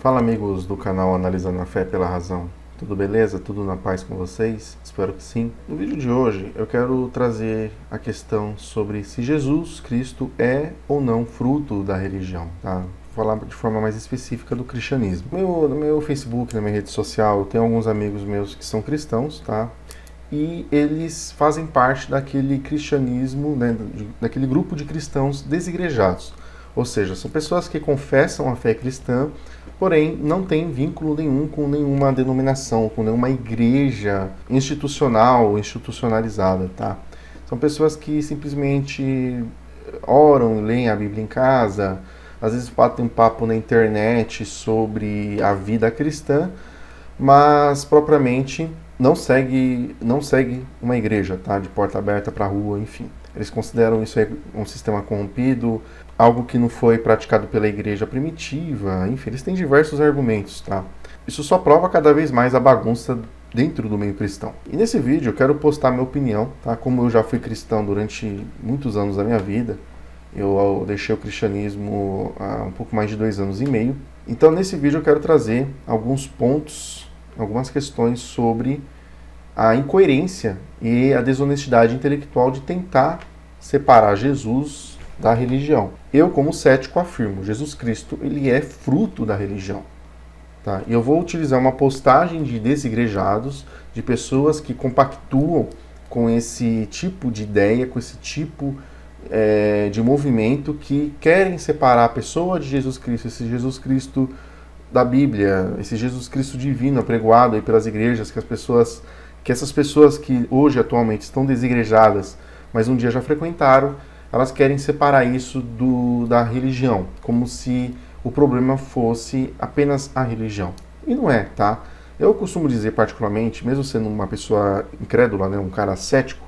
Fala amigos do canal Analisando a Fé pela Razão, tudo beleza? Tudo na paz com vocês? Espero que sim. No vídeo de hoje eu quero trazer a questão sobre se Jesus Cristo é ou não fruto da religião, tá? Vou falar de forma mais específica do cristianismo. No meu Facebook, na minha rede social, eu tenho alguns amigos meus que são cristãos, tá? E eles fazem parte daquele cristianismo, né, daquele grupo de cristãos desigrejados. Ou seja, são pessoas que confessam a fé cristã, porém não têm vínculo nenhum com nenhuma denominação, com nenhuma igreja institucional, institucionalizada, tá? São pessoas que simplesmente oram, leem a Bíblia em casa, às vezes batem um papo na internet sobre a vida cristã, mas propriamente não segue uma igreja, tá? De porta aberta para a rua, enfim. Eles consideram isso um sistema corrompido, algo que não foi praticado pela igreja primitiva, enfim, eles têm diversos argumentos, tá? Isso só prova cada vez mais a bagunça dentro do meio cristão. E nesse vídeo eu quero postar minha opinião, tá? Como eu já fui cristão durante muitos anos da minha vida, eu deixei o cristianismo há um pouco mais de 2 anos e meio. Então nesse vídeo eu quero trazer alguns pontos, algumas questões sobre a incoerência e a desonestidade intelectual de tentar separar Jesus da religião. Eu, como cético, afirmo, Jesus Cristo ele é fruto da religião. Tá? E eu vou utilizar uma postagem de desigrejados, de pessoas que compactuam com esse tipo de ideia, com esse tipo de movimento que querem separar a pessoa de Jesus Cristo, esse Jesus Cristo da Bíblia, esse Jesus Cristo divino apregoado aí pelas igrejas, que essas pessoas que hoje atualmente estão desigrejadas, mas um dia já frequentaram, elas querem separar isso da religião, como se o problema fosse apenas a religião. E não é, tá? Eu costumo dizer particularmente, mesmo sendo uma pessoa incrédula, né, um cara cético,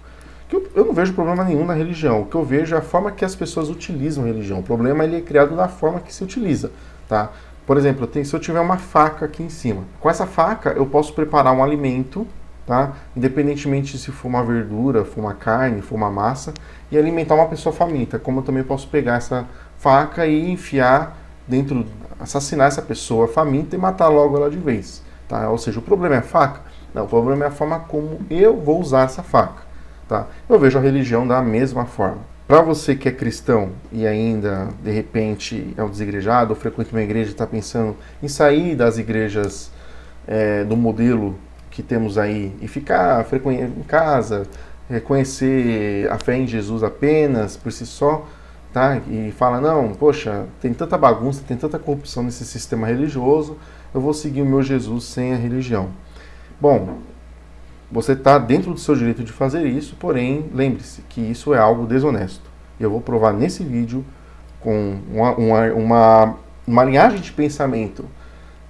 que eu não vejo problema nenhum na religião. O que eu vejo é a forma que as pessoas utilizam a religião. O problema ele é criado da forma que se utiliza, tá? Por exemplo, se eu tiver uma faca aqui em cima, com essa faca eu posso preparar um alimento, tá? Independentemente se for uma verdura, for uma carne, for uma massa, e alimentar uma pessoa faminta. Como eu também posso pegar essa faca e enfiar dentro, assassinar essa pessoa faminta e matar logo ela de vez, tá? Ou seja, o problema é a faca? Não, o problema é a forma como eu vou usar essa faca, tá? Eu vejo a religião da mesma forma. Para você que é cristão e ainda, de repente, é um desigrejado ou frequenta uma igreja e está pensando em sair das igrejas do modelo que temos aí e ficar em casa, reconhecer a fé em Jesus apenas por si só, tá? E fala, não, poxa, tem tanta bagunça, tem tanta corrupção nesse sistema religioso, eu vou seguir o meu Jesus sem a religião. Bom, você está dentro do seu direito de fazer isso, porém, lembre-se que isso é algo desonesto. E eu vou provar nesse vídeo com uma linhagem de pensamento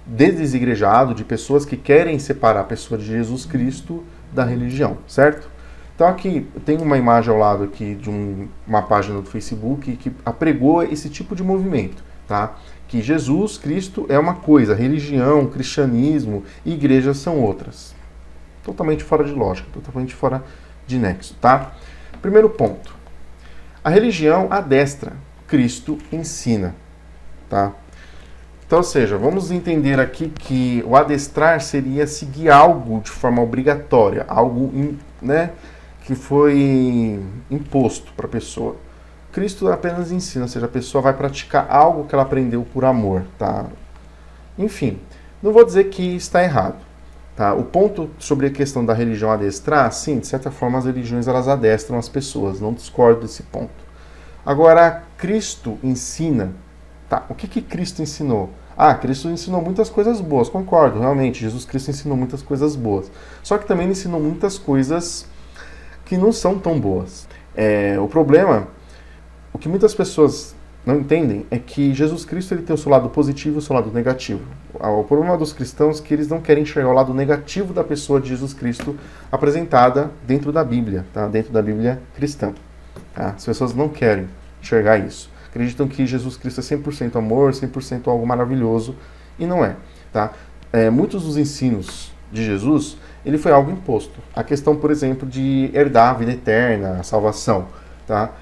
desigrejado, de pessoas que querem separar a pessoa de Jesus Cristo da religião, certo? Então aqui tem uma imagem ao lado aqui de uma página do Facebook que apregou esse tipo de movimento, tá? Que Jesus Cristo é uma coisa, religião, cristianismo e igrejas são outras. Totalmente fora de lógica, totalmente fora de nexo, tá? Primeiro ponto. A religião adestra, Cristo ensina, tá? Então, ou seja, vamos entender aqui que o adestrar seria seguir algo de forma obrigatória, algo, né, que foi imposto para a pessoa. Cristo apenas ensina, ou seja, a pessoa vai praticar algo que ela aprendeu por amor, tá? Enfim, não vou dizer que está errado. Tá? O ponto sobre a questão da religião adestrar, sim, de certa forma as religiões elas adestram as pessoas, não discordo desse ponto. Agora, Cristo ensina, tá? O que Cristo ensinou? Ah, Cristo ensinou muitas coisas boas, concordo, realmente, Jesus Cristo ensinou muitas coisas boas. Só que também ele ensinou muitas coisas que não são tão boas. O problema, o que muitas pessoas não entendem é que Jesus Cristo ele tem o seu lado positivo e o seu lado negativo. O problema dos cristãos é que eles não querem enxergar o lado negativo da pessoa de Jesus Cristo apresentada dentro da Bíblia, tá? Dentro da Bíblia cristã. Tá? As pessoas não querem enxergar isso. Acreditam que Jesus Cristo é 100% amor, 100% algo maravilhoso, e não é. Tá? Muitos dos ensinos de Jesus, ele foi algo imposto. A questão, por exemplo, de herdar a vida eterna, a salvação. Tá?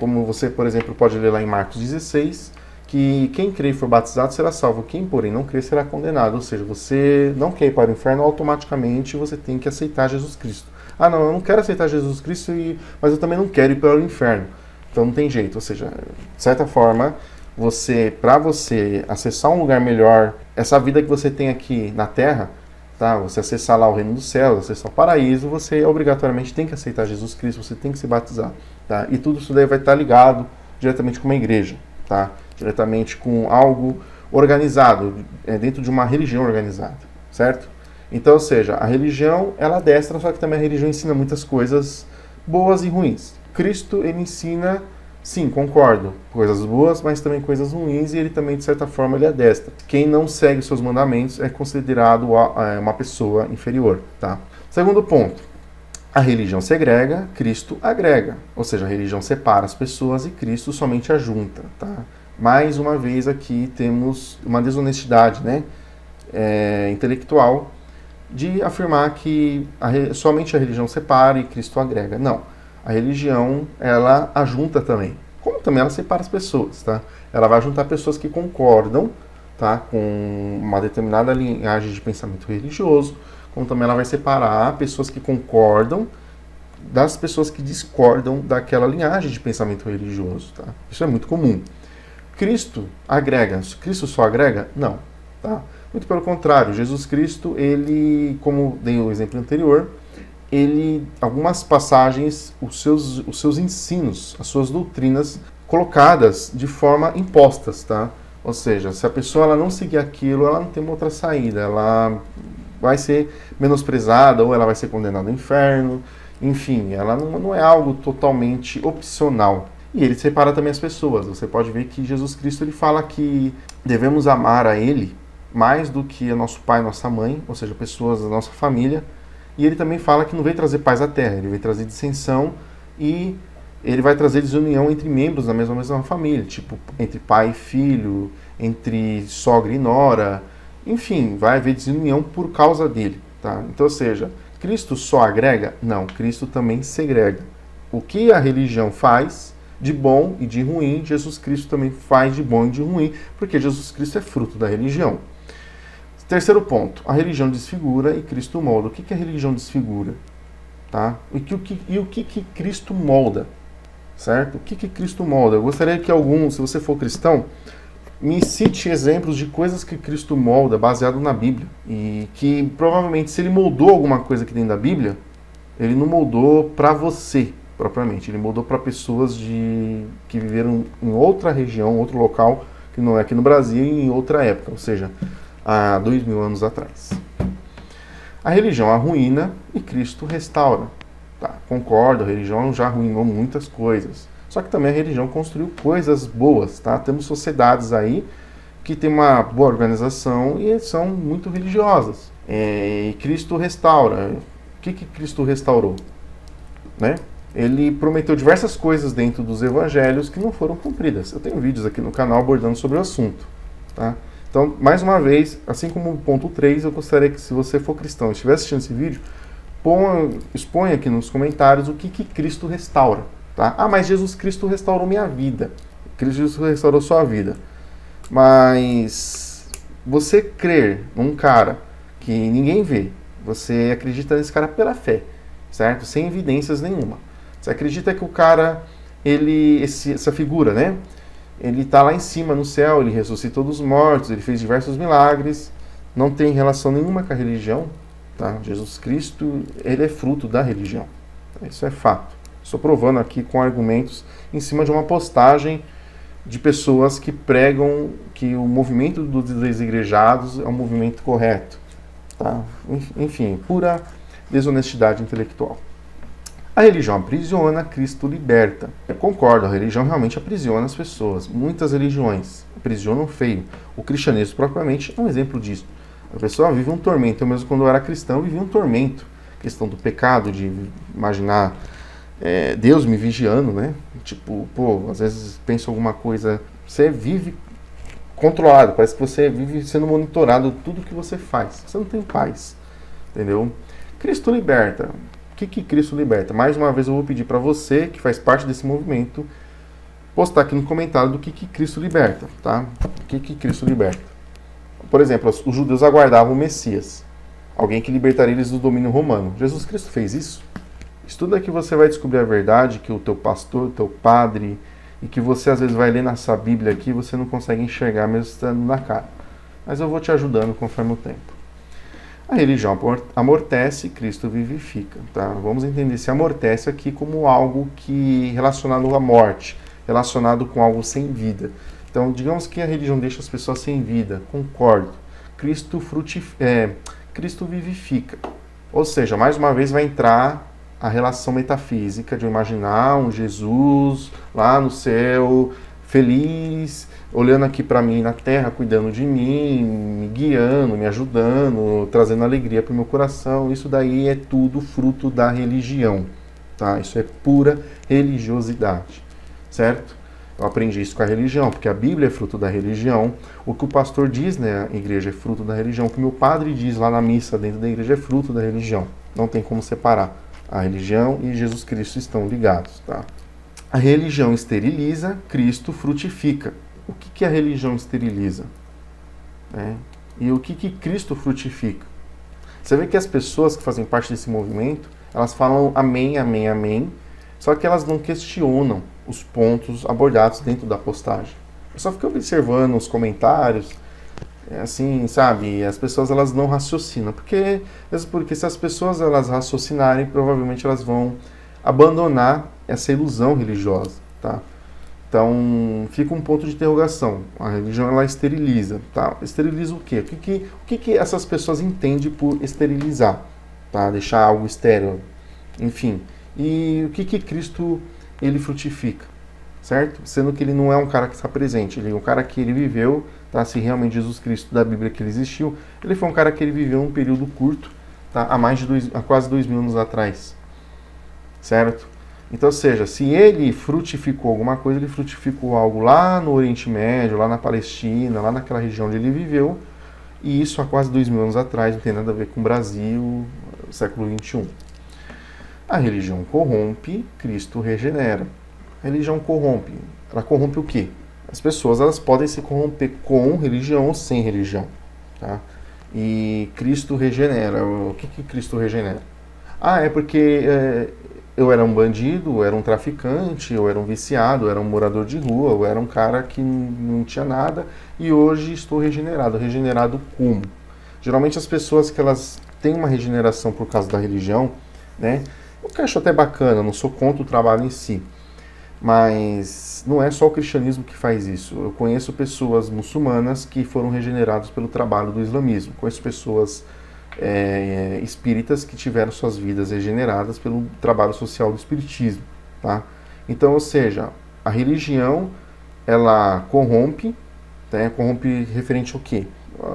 Como você, por exemplo, pode ler lá em Marcos 16, que quem crê e for batizado será salvo, quem, porém, não crê será condenado. Ou seja, você não quer ir para o inferno, automaticamente você tem que aceitar Jesus Cristo. Ah, não, eu não quero aceitar Jesus Cristo, mas eu também não quero ir para o inferno. Então não tem jeito. Ou seja, de certa forma, para você acessar um lugar melhor, essa vida que você tem aqui na Terra, tá? Você acessar lá o reino dos céus, acessar o paraíso, você obrigatoriamente tem que aceitar Jesus Cristo, você tem que se batizar. Tá? E tudo isso daí vai estar ligado diretamente com uma igreja. Tá? Diretamente com algo organizado, dentro de uma religião organizada, certo? Então, ou seja, a religião, ela adestra, só que também a religião ensina muitas coisas boas e ruins. Cristo, ele ensina, sim, concordo, coisas boas, mas também coisas ruins, e ele também, de certa forma, ele adestra. Quem não segue os seus mandamentos é considerado uma pessoa inferior, tá? Segundo ponto, a religião segrega, Cristo agrega. Ou seja, a religião separa as pessoas e Cristo somente ajunta. Tá? Mais uma vez aqui temos uma desonestidade, né, intelectual de afirmar que somente a religião separa e Cristo agrega. Não. A religião, ela ajunta também. Como também ela separa as pessoas. Tá? Ela vai juntar pessoas que concordam, tá, com uma determinada linhagem de pensamento religioso, como também ela vai separar pessoas que concordam das pessoas que discordam daquela linhagem de pensamento religioso. Tá? Isso é muito comum. Cristo agrega. Cristo só agrega? Não. Tá? Muito pelo contrário. Jesus Cristo, ele, como dei o exemplo anterior, algumas passagens, os seus ensinos, as suas doutrinas, colocadas de forma impostas. Tá? Ou seja, se a pessoa ela não seguir aquilo, ela não tem uma outra saída. Ela vai ser menosprezada ou ela vai ser condenada ao inferno. Enfim, ela não é algo totalmente opcional. E ele separa também as pessoas. Você pode ver que Jesus Cristo ele fala que devemos amar a Ele mais do que a nosso pai e nossa mãe, ou seja, pessoas da nossa família. E ele também fala que não veio trazer paz à terra, ele veio trazer dissensão e ele vai trazer desunião entre membros da mesma família, tipo entre pai e filho, entre sogra e nora. Enfim, vai haver desunião por causa dele. Tá? Então, ou seja, Cristo só agrega? Não, Cristo também segrega. O que a religião faz de bom e de ruim, Jesus Cristo também faz de bom e de ruim, porque Jesus Cristo é fruto da religião. Terceiro ponto, a religião desfigura e Cristo molda. O que a religião desfigura? Tá? E o que Cristo molda? Certo? O que Cristo molda? Eu gostaria que se você for cristão, me cite exemplos de coisas que Cristo molda baseado na Bíblia. E que provavelmente, se ele moldou alguma coisa aqui dentro da Bíblia, ele não moldou para você, propriamente. Ele moldou para pessoas que viveram em outra região, outro local, que não é aqui no Brasil, e em outra época, ou seja, há 2000 anos atrás. A religião arruína e Cristo restaura. Tá, concordo, a religião já arruinou muitas coisas. Só que também a religião construiu coisas boas, tá? Temos sociedades aí que têm uma boa organização e são muito religiosas. E Cristo restaura. O que Cristo restaurou? Né? Ele prometeu diversas coisas dentro dos evangelhos que não foram cumpridas. Eu tenho vídeos aqui no canal abordando sobre o assunto. Tá? Então, mais uma vez, assim como o ponto 3, eu gostaria que, se você for cristão e estiver assistindo esse vídeo, exponha aqui nos comentários o que Cristo restaura. Tá? Ah, mas Jesus Cristo restaurou minha vida. Cristo restaurou sua vida. Mas você crer num cara que ninguém vê, você acredita nesse cara pela fé, certo? Sem evidências nenhuma. Você acredita que o cara, essa figura, né? Ele está lá em cima no céu, ele ressuscitou dos mortos, ele fez diversos milagres, não tem relação nenhuma com a religião. Tá? Jesus Cristo, ele é fruto da religião. Isso é fato. Estou provando aqui com argumentos em cima de uma postagem de pessoas que pregam que o movimento dos desigrejados é um movimento correto. Tá? Enfim, pura desonestidade intelectual. A religião aprisiona, Cristo liberta. Eu concordo, a religião realmente aprisiona as pessoas. Muitas religiões aprisionam feio. O cristianismo, propriamente, é um exemplo disso. A pessoa vive um tormento. Eu mesmo, quando eu era cristão, vivia um tormento. A questão do pecado, de imaginar Deus me vigiando, né? Tipo, às vezes penso alguma coisa. Você vive controlado, parece que você vive sendo monitorado tudo que você faz. Você não tem paz, entendeu? Cristo liberta. O que Cristo liberta? Mais uma vez eu vou pedir para você, que faz parte desse movimento, postar aqui no comentário do que Cristo liberta, tá? O que Cristo liberta. Por exemplo, os judeus aguardavam o Messias, alguém que libertaria eles do domínio romano. Jesus Cristo fez isso? Estuda que você vai descobrir a verdade, que o teu pastor, o teu padre, e que você às vezes vai ler nessa Bíblia aqui e você não consegue enxergar mesmo estando na cara. Mas eu vou te ajudando conforme o tempo. A religião amortece, Cristo vivifica. Tá? Vamos entender esse amortece aqui como algo que relacionado à morte, relacionado com algo sem vida. Então, digamos que a religião deixa as pessoas sem vida. Concordo. Cristo vivifica. Ou seja, mais uma vez vai entrar a relação metafísica de eu imaginar um Jesus lá no céu, feliz, olhando aqui para mim na terra, cuidando de mim, me guiando, me ajudando, trazendo alegria para o meu coração. Isso daí é tudo fruto da religião, tá? Isso é pura religiosidade, certo? Eu aprendi isso com a religião, porque a Bíblia é fruto da religião. O que o pastor diz na igreja é fruto da religião. O que meu padre diz lá na missa dentro da igreja é fruto da religião. Não tem como separar. A religião e Jesus Cristo estão ligados, tá? A religião esteriliza, Cristo frutifica. O que a religião esteriliza? E o que Cristo frutifica? Você vê que as pessoas que fazem parte desse movimento, elas falam amém, amém, amém, só que elas não questionam os pontos abordados dentro da postagem. Eu só fico observando os comentários, assim, sabe? As pessoas elas não raciocinam, porque se as pessoas elas raciocinarem, provavelmente elas vão abandonar essa ilusão religiosa, tá? Então, fica um ponto de interrogação. A religião ela esteriliza, tá? Esteriliza o quê? O que essas pessoas entendem por esterilizar, tá? Deixar algo estéril, enfim. E o que Cristo ele frutifica, certo? Sendo que ele não é um cara que está presente, ele é um cara que ele viveu, tá? Se realmente Jesus Cristo da Bíblia que ele existiu, ele foi um cara que ele viveu um período curto, tá? Há quase 2000 anos atrás, certo? Então, ou seja, se ele frutificou alguma coisa, ele frutificou algo lá no Oriente Médio, lá na Palestina, lá naquela região onde ele viveu, e isso há quase 2000 anos atrás, não tem nada a ver com o Brasil, século XXI. A religião corrompe, Cristo regenera. A religião corrompe. Ela corrompe o quê? As pessoas elas podem se corromper com religião ou sem religião. Tá? E Cristo regenera. O que Cristo regenera? É porque eu era um bandido, eu era um traficante, eu era um viciado, eu era um morador de rua, eu era um cara que não tinha nada e hoje estou regenerado. Regenerado como? Geralmente as pessoas que elas têm uma regeneração por causa da religião, né? O que eu acho até bacana, não sou contra o trabalho em si, mas não é só o cristianismo que faz isso. Eu conheço pessoas muçulmanas que foram regeneradas pelo trabalho do islamismo. Conheço pessoas espíritas que tiveram suas vidas regeneradas pelo trabalho social do espiritismo, tá? Então, ou seja, a religião ela corrompe, né? Corrompe referente ao quê?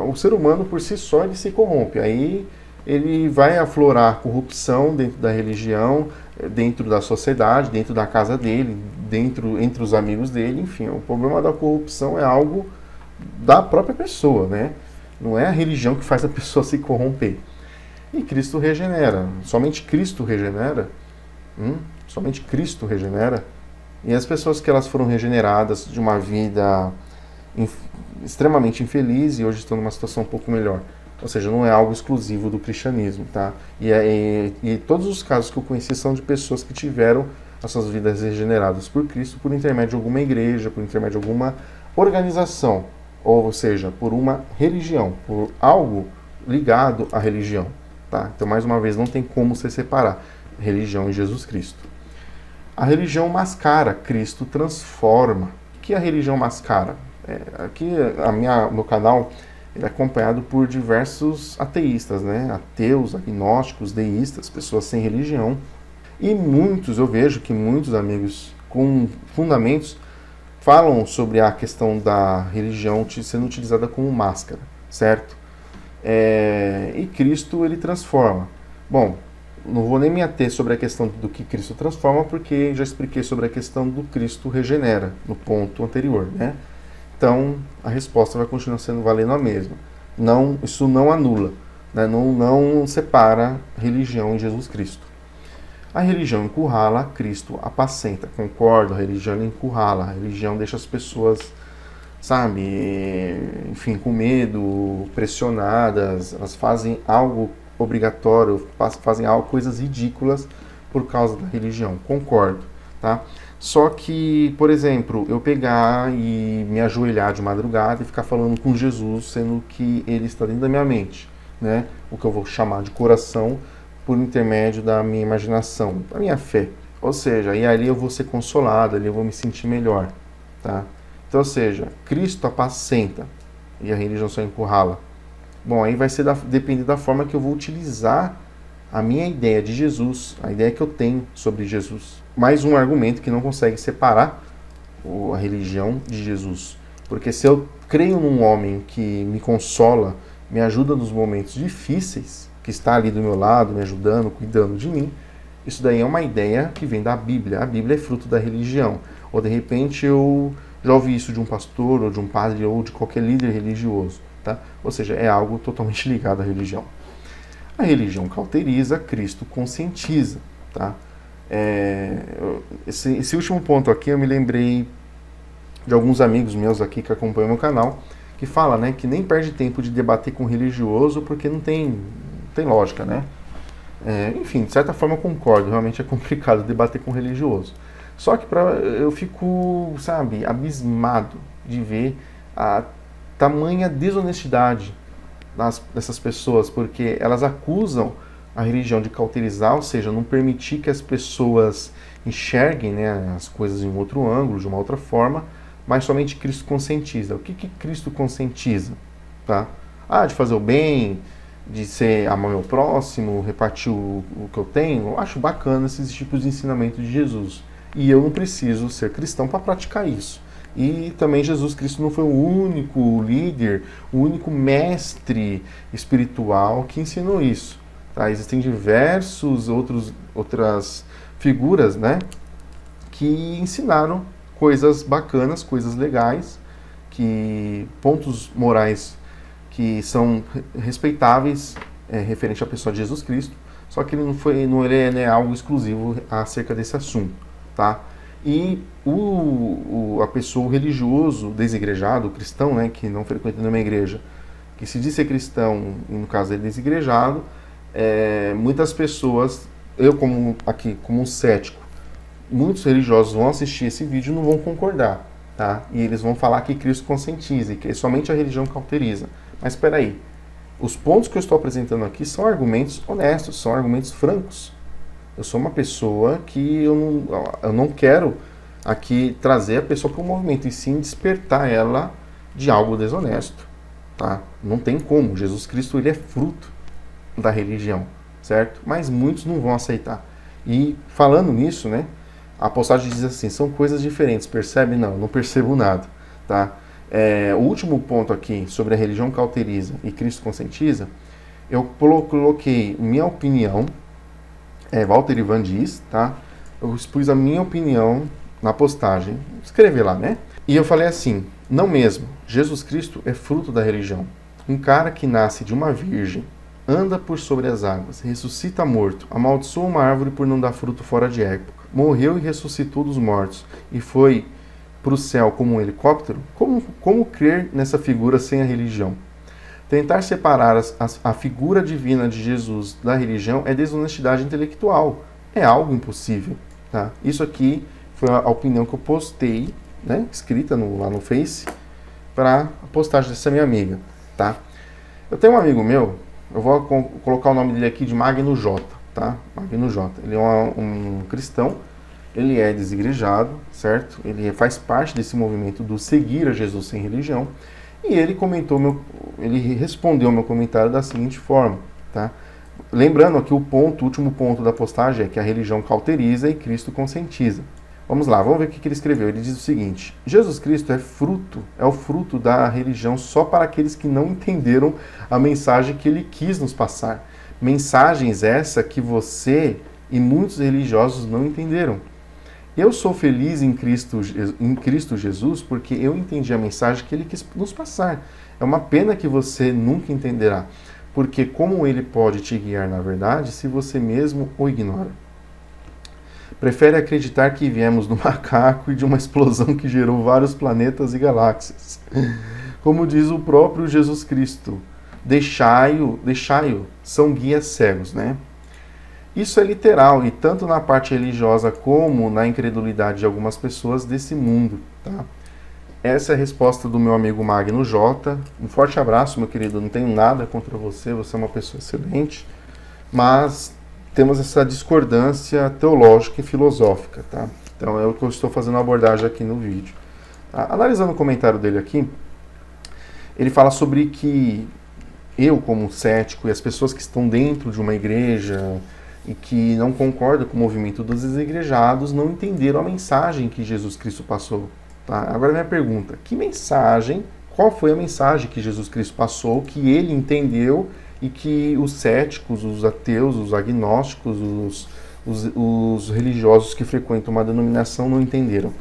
O ser humano por si só ele se corrompe. Aí ele vai aflorar corrupção dentro da religião, dentro da sociedade, dentro da casa dele, entre os amigos dele, enfim. O problema da corrupção é algo da própria pessoa, né? Não é a religião que faz a pessoa se corromper. E Cristo regenera. Somente Cristo regenera. Somente Cristo regenera. E as pessoas que elas foram regeneradas de uma vida extremamente infeliz e hoje estão numa situação um pouco melhor. Ou seja, não é algo exclusivo do cristianismo, tá? E todos os casos que eu conheci são de pessoas que tiveram as suas vidas regeneradas por Cristo por intermédio de alguma igreja, por intermédio de alguma organização, ou seja, por uma religião, por algo ligado à religião, tá? Então, mais uma vez, não tem como se separar religião e Jesus Cristo. A religião mascara, Cristo transforma. O que a religião mascara? Aqui, meu canal ele é acompanhado por diversos ateístas, né? Ateus, agnósticos, deístas, pessoas sem religião. E eu vejo que muitos amigos com fundamentos falam sobre a questão da religião sendo utilizada como máscara, certo? E Cristo, ele transforma. Bom, não vou nem me ater sobre a questão do que Cristo transforma, porque já expliquei sobre a questão do Cristo regenera, no ponto anterior, né? Então, a resposta vai continuar sendo valendo a mesma. Isso não anula, né? Não separa religião e Jesus Cristo. A religião encurrala, Cristo apacenta. Concordo, a religião encurrala, a religião deixa as pessoas, sabe, enfim, com medo, pressionadas, elas fazem algo obrigatório, fazem algo, coisas ridículas por causa da religião. Concordo, tá? Só que, por exemplo, eu pegar e me ajoelhar de madrugada e ficar falando com Jesus, sendo que ele está dentro da minha mente, né? O que eu vou chamar de coração, por intermédio da minha imaginação, da minha fé. Ou seja, e ali eu vou ser consolado, ali eu vou me sentir melhor, tá? Então, ou seja, Cristo apacenta e a religião só encurrala. Bom, aí vai ser depender da forma que eu vou utilizar a minha ideia de Jesus, a ideia que eu tenho sobre Jesus. Mais um argumento que não consegue separar a religião de Jesus. Porque se eu creio num homem que me consola, me ajuda nos momentos difíceis, que está ali do meu lado, me ajudando, cuidando de mim, isso daí é uma ideia que vem da Bíblia. A Bíblia é fruto da religião. Ou de repente eu já ouvi isso de um pastor, ou de um padre, ou de qualquer líder religioso. Tá? Ou seja, é algo totalmente ligado à religião. A religião cauteriza, Cristo conscientiza. Tá? Esse último ponto aqui eu me lembrei de alguns amigos meus aqui que acompanham o meu canal, que fala, né, que nem perde tempo de debater com religioso porque não tem lógica, né? Enfim, de certa forma eu concordo, realmente é complicado debater com religioso. Só que eu fico, sabe, abismado de ver a tamanha desonestidade dessas pessoas, porque elas acusam a religião de cauterizar, ou seja, não permitir que as pessoas enxerguem, né, as coisas em um outro ângulo, de uma outra forma, mas somente Cristo conscientiza. O que Cristo conscientiza? Tá? De fazer o bem, de amar meu próximo, repartir o que eu tenho. Eu acho bacana esses tipos de ensinamento de Jesus. E eu não preciso ser cristão para praticar isso. E também Jesus Cristo não foi o único líder, o único mestre espiritual que ensinou isso. Tá? Existem diversos outras figuras, né, que ensinaram coisas bacanas, coisas legais, pontos morais que são respeitáveis referente à pessoa de Jesus Cristo, só que ele é algo exclusivo acerca desse assunto, tá? E a pessoa, o religioso desigrejado, o cristão, né, que não frequenta nenhuma igreja, que se diz ser cristão, e no caso é desigrejado, muitas pessoas, eu como um cético, muitos religiosos vão assistir esse vídeo e não vão concordar, tá? E eles vão falar que Cristo conscientiza, que somente a religião cauteriza. Mas espera aí, os pontos que eu estou apresentando aqui são argumentos honestos, são argumentos francos. Eu sou uma pessoa que eu não quero aqui trazer a pessoa para o movimento, e sim despertar ela de algo desonesto, tá? Não tem como, Jesus Cristo ele é fruto da religião, certo? Mas muitos não vão aceitar. E falando nisso, né, a postagem diz assim, são coisas diferentes, percebe? Não percebo nada, tá? O último ponto aqui sobre a religião cauteriza e Cristo conscientiza, eu coloquei minha opinião, Walter Ivan diz, tá? Eu expus a minha opinião na postagem, escrevi lá, né? E eu falei assim, não mesmo, Jesus Cristo é fruto da religião. Um cara que nasce de uma virgem, anda por sobre as águas, ressuscita morto, amaldiçoa uma árvore por não dar fruto fora de época, morreu e ressuscitou dos mortos, e foi para o céu como um helicóptero? Como crer nessa figura sem a religião? Tentar separar a figura divina de Jesus da religião é desonestidade intelectual. É algo impossível. Tá? Isso aqui foi a opinião que eu postei, né, escrita lá no Face, para a postagem dessa minha amiga. Tá? Eu tenho um amigo meu, eu vou colocar o nome dele aqui de Magno J. Tá? Magno J. Ele é um cristão, ele é desigrejado, certo? Ele faz parte desse movimento do seguir a Jesus sem religião. E ele respondeu ao meu comentário da seguinte forma, tá? Lembrando aqui o último ponto da postagem é que a religião cauteriza e Cristo conscientiza. Vamos lá, vamos ver o que ele escreveu. Ele diz o seguinte: Jesus Cristo é o fruto da religião só para aqueles que não entenderam a mensagem que ele quis nos passar. Mensagens essa que você e muitos religiosos não entenderam. Eu sou feliz em Cristo Jesus porque eu entendi a mensagem que ele quis nos passar. É uma pena que você nunca entenderá, porque como ele pode te guiar na verdade se você mesmo o ignora? prefere acreditar que viemos do macaco e de uma explosão que gerou vários planetas e galáxias. Como diz o próprio Jesus Cristo, deixai-o, são guias cegos, né? Isso é literal, e tanto na parte religiosa como na incredulidade de algumas pessoas desse mundo, tá? Essa é a resposta do meu amigo Magno J. Um forte abraço, meu querido. Não tenho nada contra você, você é uma pessoa excelente, mas temos essa discordância teológica e filosófica, tá? Então é o que eu estou fazendo a abordagem aqui no vídeo. Tá? Analisando o comentário dele aqui, ele fala sobre que eu, como cético, e as pessoas que estão dentro de uma igreja e que não concordam com o movimento dos desigrejados não entenderam a mensagem que Jesus Cristo passou. Tá? Agora minha pergunta, qual foi a mensagem que Jesus Cristo passou, que ele entendeu e que os céticos, os ateus, os agnósticos, os religiosos que frequentam uma denominação não entenderam?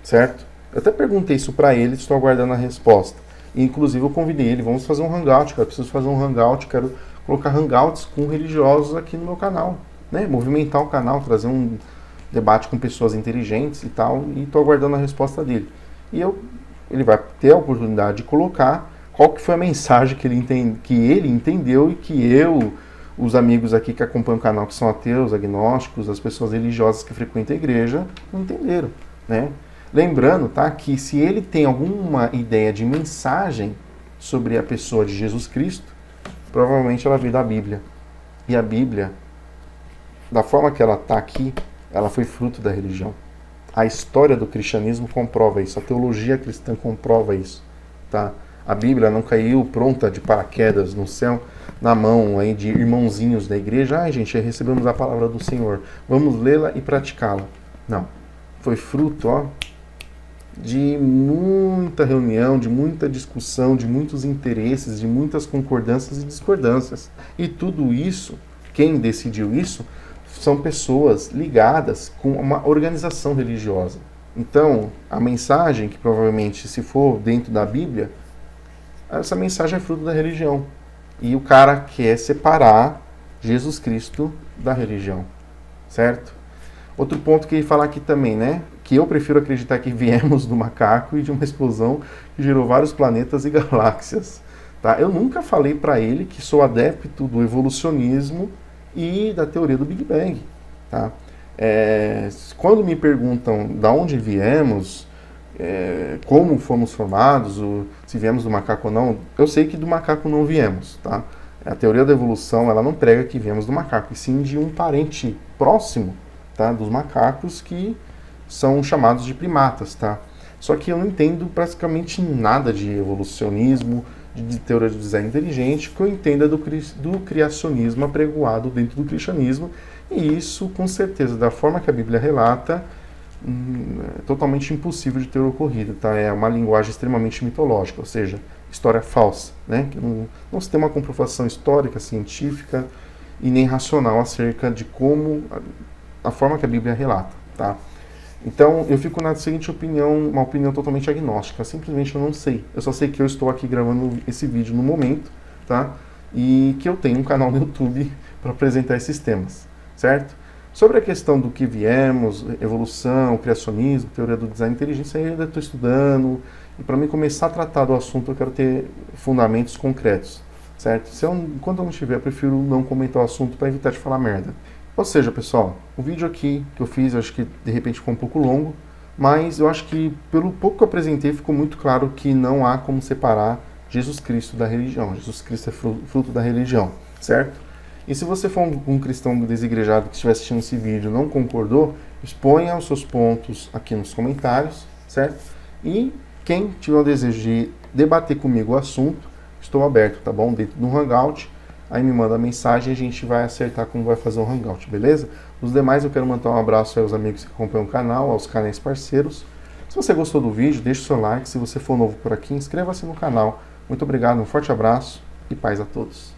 Certo? Eu até perguntei isso para ele, estou aguardando a resposta. E, inclusive eu convidei ele, vamos fazer um hangout, cara, preciso fazer um hangout, quero colocar hangouts com religiosos aqui no meu canal, né? Movimentar o canal, trazer um debate com pessoas inteligentes e tal, e estou aguardando a resposta dele. E ele vai ter a oportunidade de colocar qual que foi a mensagem que ele entendeu e que os amigos aqui que acompanham o canal, que são ateus, agnósticos, as pessoas religiosas que frequentam a igreja, não entenderam, né? Lembrando, tá, que se ele tem alguma ideia de mensagem sobre a pessoa de Jesus Cristo, provavelmente ela veio da Bíblia. E a Bíblia, da forma que ela está aqui, ela foi fruto da religião. A história do cristianismo comprova isso, a teologia cristã comprova isso, tá? A Bíblia não caiu pronta de paraquedas no céu, na mão aí de irmãozinhos da igreja. Ai, gente, recebemos a palavra do Senhor, vamos lê-la e praticá-la. Não. Foi fruto, de muita reunião, de muita discussão, de muitos interesses, de muitas concordâncias e discordâncias. E tudo isso, quem decidiu isso, são pessoas ligadas com uma organização religiosa. Então, a mensagem, que provavelmente, se for dentro da Bíblia, essa mensagem é fruto da religião. E o cara quer separar Jesus Cristo da religião, certo? Outro ponto que ele fala aqui também, né? Que eu prefiro acreditar que viemos do macaco e de uma explosão que gerou vários planetas e galáxias. Tá? Eu nunca falei para ele que sou adepto do evolucionismo e da teoria do Big Bang. Tá? Quando me perguntam de onde viemos, como fomos formados, se viemos do macaco ou não, eu sei que do macaco não viemos. Tá? A teoria da evolução ela não prega que viemos do macaco, e sim de um parente próximo, tá, dos macacos, que são chamados de primatas, tá? Só que eu não entendo praticamente nada de evolucionismo, de teoria do design inteligente. O que eu entendo é do criacionismo apregoado dentro do cristianismo, e isso, com certeza, da forma que a Bíblia relata, é totalmente impossível de ter ocorrido, tá? É uma linguagem extremamente mitológica, ou seja, história falsa, né? Que não se tem uma comprovação histórica, científica e nem racional acerca de como a forma que a Bíblia relata, tá? Então, eu fico na seguinte opinião, uma opinião totalmente agnóstica. Simplesmente eu não sei. Eu só sei que eu estou aqui gravando esse vídeo no momento, tá? E que eu tenho um canal no YouTube para apresentar esses temas, certo? Sobre a questão do que viemos, evolução, criacionismo, teoria do design inteligente, eu ainda estou estudando. E para mim começar a tratar do assunto, eu quero ter fundamentos concretos, certo? Enquanto eu não tiver, eu prefiro não comentar o assunto para evitar de falar merda. Ou seja, pessoal, o vídeo aqui que eu fiz, eu acho que de repente ficou um pouco longo, mas eu acho que pelo pouco que eu apresentei ficou muito claro que não há como separar Jesus Cristo da religião. Jesus Cristo é fruto da religião, certo? E se você for um cristão desigrejado que estiver assistindo esse vídeo e não concordou, exponha os seus pontos aqui nos comentários, certo? E quem tiver o desejo de debater comigo o assunto, estou aberto, tá bom? Dentro do Hangout. Aí me manda a mensagem e a gente vai acertar como vai fazer um hangout, beleza? Os demais eu quero mandar um abraço aos amigos que acompanham o canal, aos canais parceiros. Se você gostou do vídeo, deixe o seu like. Se você for novo por aqui, inscreva-se no canal. Muito obrigado, um forte abraço e paz a todos.